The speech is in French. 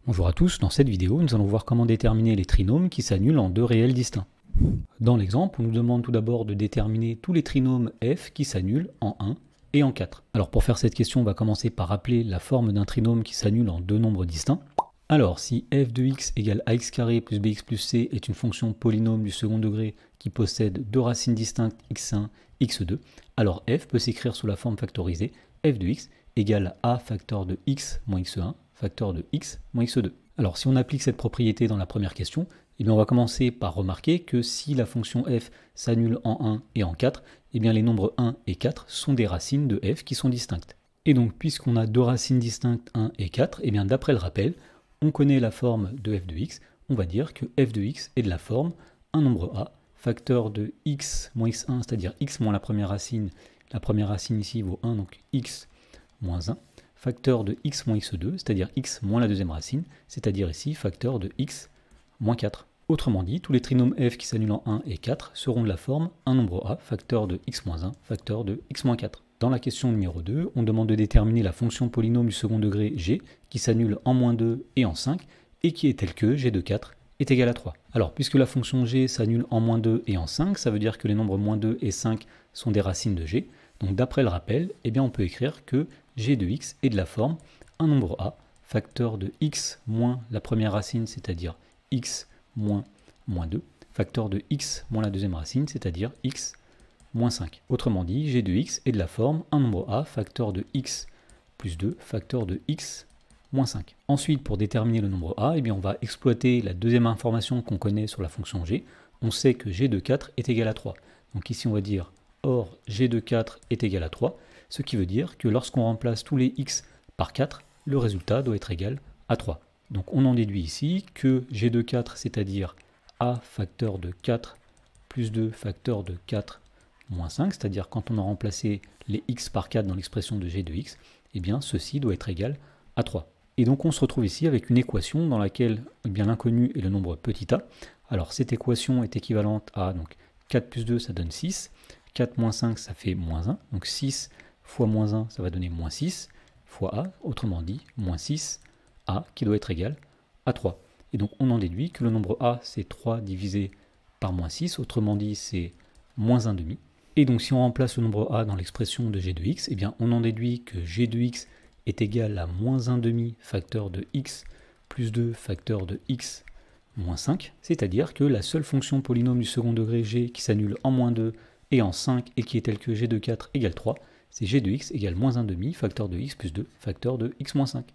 Bonjour à tous, dans cette vidéo, nous allons voir comment déterminer les trinômes qui s'annulent en deux réels distincts. Dans l'exemple, on nous demande tout d'abord de déterminer tous les trinômes f qui s'annulent en 1 et en 4. Alors pour faire cette question, on va commencer par rappeler la forme d'un trinôme qui s'annule en deux nombres distincts. Alors si f de x égale ax carré plus bx plus c est une fonction polynôme du second degré qui possède deux racines distinctes x1, x2, alors f peut s'écrire sous la forme factorisée f de x égale a facteur de x moins x1 facteur de x moins x2. Alors si on applique cette propriété dans la première question, eh bien on va commencer par remarquer que si la fonction f s'annule en 1 et en 4, eh bien les nombres 1 et 4 sont des racines de f qui sont distinctes. Et donc puisqu'on a deux racines distinctes 1 et 4, eh bien d'après le rappel, on connaît la forme de f de x, on va dire que f de x est de la forme un nombre a, facteur de x moins x1, c'est-à-dire x moins la première racine ici vaut 1, donc x moins 1, facteur de x moins x2, c'est-à-dire x moins la deuxième racine, c'est-à-dire ici facteur de x moins 4. Autrement dit, tous les trinômes f qui s'annulent en 1 et 4 seront de la forme un nombre a, facteur de x moins 1, facteur de x moins 4. Dans la question numéro 2, on demande de déterminer la fonction polynôme du second degré g qui s'annule en moins 2 et en 5 et qui est telle que g de 4 est égal à 3. Alors, puisque la fonction g s'annule en moins 2 et en 5, ça veut dire que les nombres moins 2 et 5 sont des racines de g. Donc d'après le rappel, eh bien, on peut écrire que g de x est de la forme un nombre a, facteur de x moins la première racine, c'est-à-dire x moins 2, facteur de x moins la deuxième racine, c'est-à-dire x moins 5. Autrement dit, g de x est de la forme un nombre a, facteur de x plus 2, facteur de x moins 5. Ensuite, pour déterminer le nombre a, eh bien, on va exploiter la deuxième information qu'on connaît sur la fonction g. On sait que g de 4 est égal à 3. Donc ici, on va dire or g de 4 est égal à 3, ce qui veut dire que lorsqu'on remplace tous les x par 4, le résultat doit être égal à 3. Donc on en déduit ici que g de 4, c'est-à-dire a facteur de 4 plus 2 facteur de 4 moins 5, c'est-à-dire quand on a remplacé les x par 4 dans l'expression de g de x, eh bien ceci doit être égal à 3. Et donc on se retrouve ici avec une équation dans laquelle eh bien l'inconnu est le nombre petit a. Alors cette équation est équivalente à donc 4 plus 2 ça donne 6, 4 moins 5 ça fait moins 1, donc 6 fois moins 1 ça va donner moins 6 fois a, autrement dit moins 6 a qui doit être égal à 3. Et donc on en déduit que le nombre a c'est 3 divisé par moins 6, autrement dit c'est moins 1 demi. Et donc si on remplace le nombre a dans l'expression de g de x, eh bien on en déduit que g de x est égal à moins 1 demi facteur de x plus 2 facteur de x moins 5, c'est-à-dire que la seule fonction polynôme du second degré g qui s'annule en moins 2 et en 5 et qui est telle que g de 4 égale 3, c'est g de x égale moins 1 demi facteur de x plus 2 facteur de x moins 5.